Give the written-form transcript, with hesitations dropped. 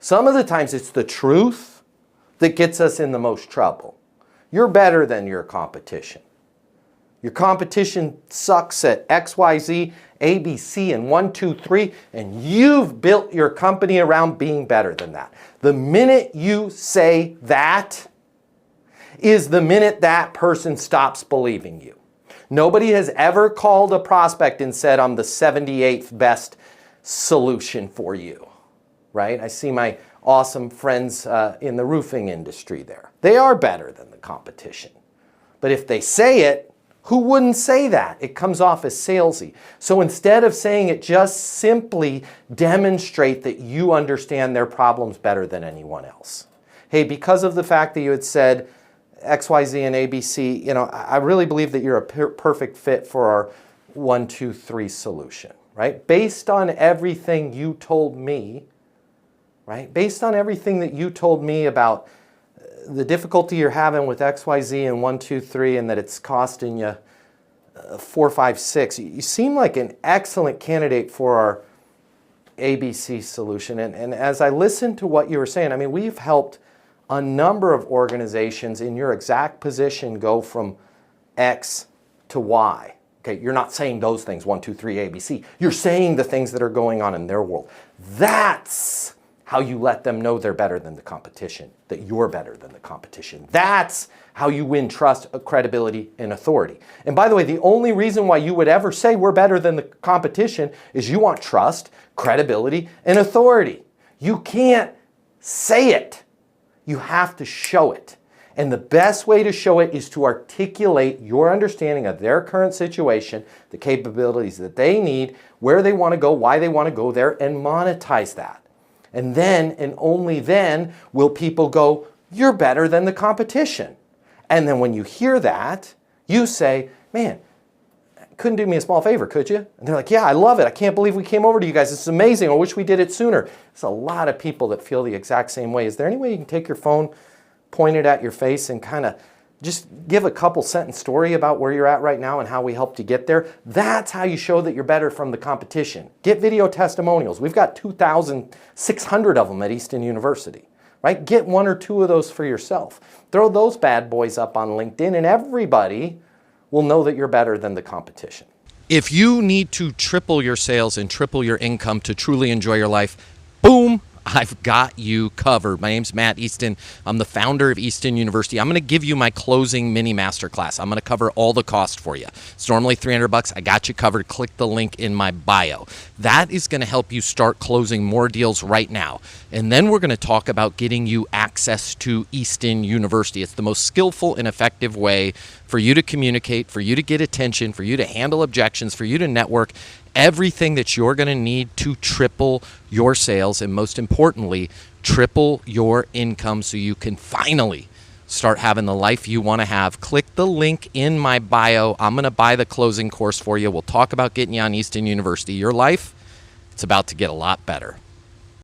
Some of the times it's the truth that gets us in the most trouble. You're better than your competition. Your competition sucks at X, Y, Z, A, B, C, and 1, 2, 3, and you've built your company around being better than that. The minute you say that is the minute that person stops believing you. Nobody has ever called a prospect and said, I'm the 78th best solution for you, right? I see my awesome friends in the roofing industry there. They are better than the competition. But if they say it, who wouldn't say that? It comes off as salesy. So instead of saying it, just simply demonstrate that you understand their problems better than anyone else. Hey, because of the fact that you had said X, Y, Z, and ABC, you know, I really believe that you're a perfect fit for our 1, 2, 3 solution, right? Based on everything you told me, right? Based on everything that you told me about the difficulty you're having with X, Y, Z, and 1, 2, 3, and that it's costing you 4, 5, 6. You seem like an excellent candidate for our ABC solution. And as I listened to what you were saying, I mean, we've helped a number of organizations in your exact position go from X to Y. Okay, you're not saying those things, 1, 2, 3, ABC. You're saying the things that are going on in their world. That's how you let them know they're better than the competition, that you're better than the competition. That's how you win trust, credibility, and authority. And by the way, the only reason why you would ever say we're better than the competition is you want trust, credibility, and authority. You can't say it. You have to show it. And the best way to show it is to articulate your understanding of their current situation, the capabilities that they need, where they want to go, why they want to go there, and monetize that. And then, and only then, will people go, you're better than the competition. And then when you hear that, you say, man, couldn't do me a small favor, could you? And they're like, yeah, I love it. I can't believe we came over to you guys. This is amazing. I wish we did it sooner. There's a lot of people that feel the exact same way. Is there any way you can take your phone, point it at your face, and kind of just give a couple sentence story about where you're at right now and how we helped you get there? That's how you show that you're better from the competition. Get video testimonials. We've got 2,600 of them at Easton University, right? Get 1 or 2 of those for yourself. Throw those bad boys up on LinkedIn and everybody will know that you're better than the competition. If you need to triple your sales and triple your income to truly enjoy your life, boom, I've got you covered. My name's Matt Easton. I'm the founder of Easton University. I'm going to give you my closing mini masterclass. I'm going to cover all the cost for you. It's normally $300. I got you covered. Click the link in my bio. That is going to help you start closing more deals right now. And then we're going to talk about getting you access to Easton University. It's the most skillful and effective way for you to communicate, for you to get attention, for you to handle objections, for you to network. Everything that you're going to need to triple your sales and, most importantly, triple your income so you can finally start having the life you want to have. Click the link in my bio. I'm going to buy the closing course for you. We'll talk about getting you on Easton University. Your life, it's about to get a lot better.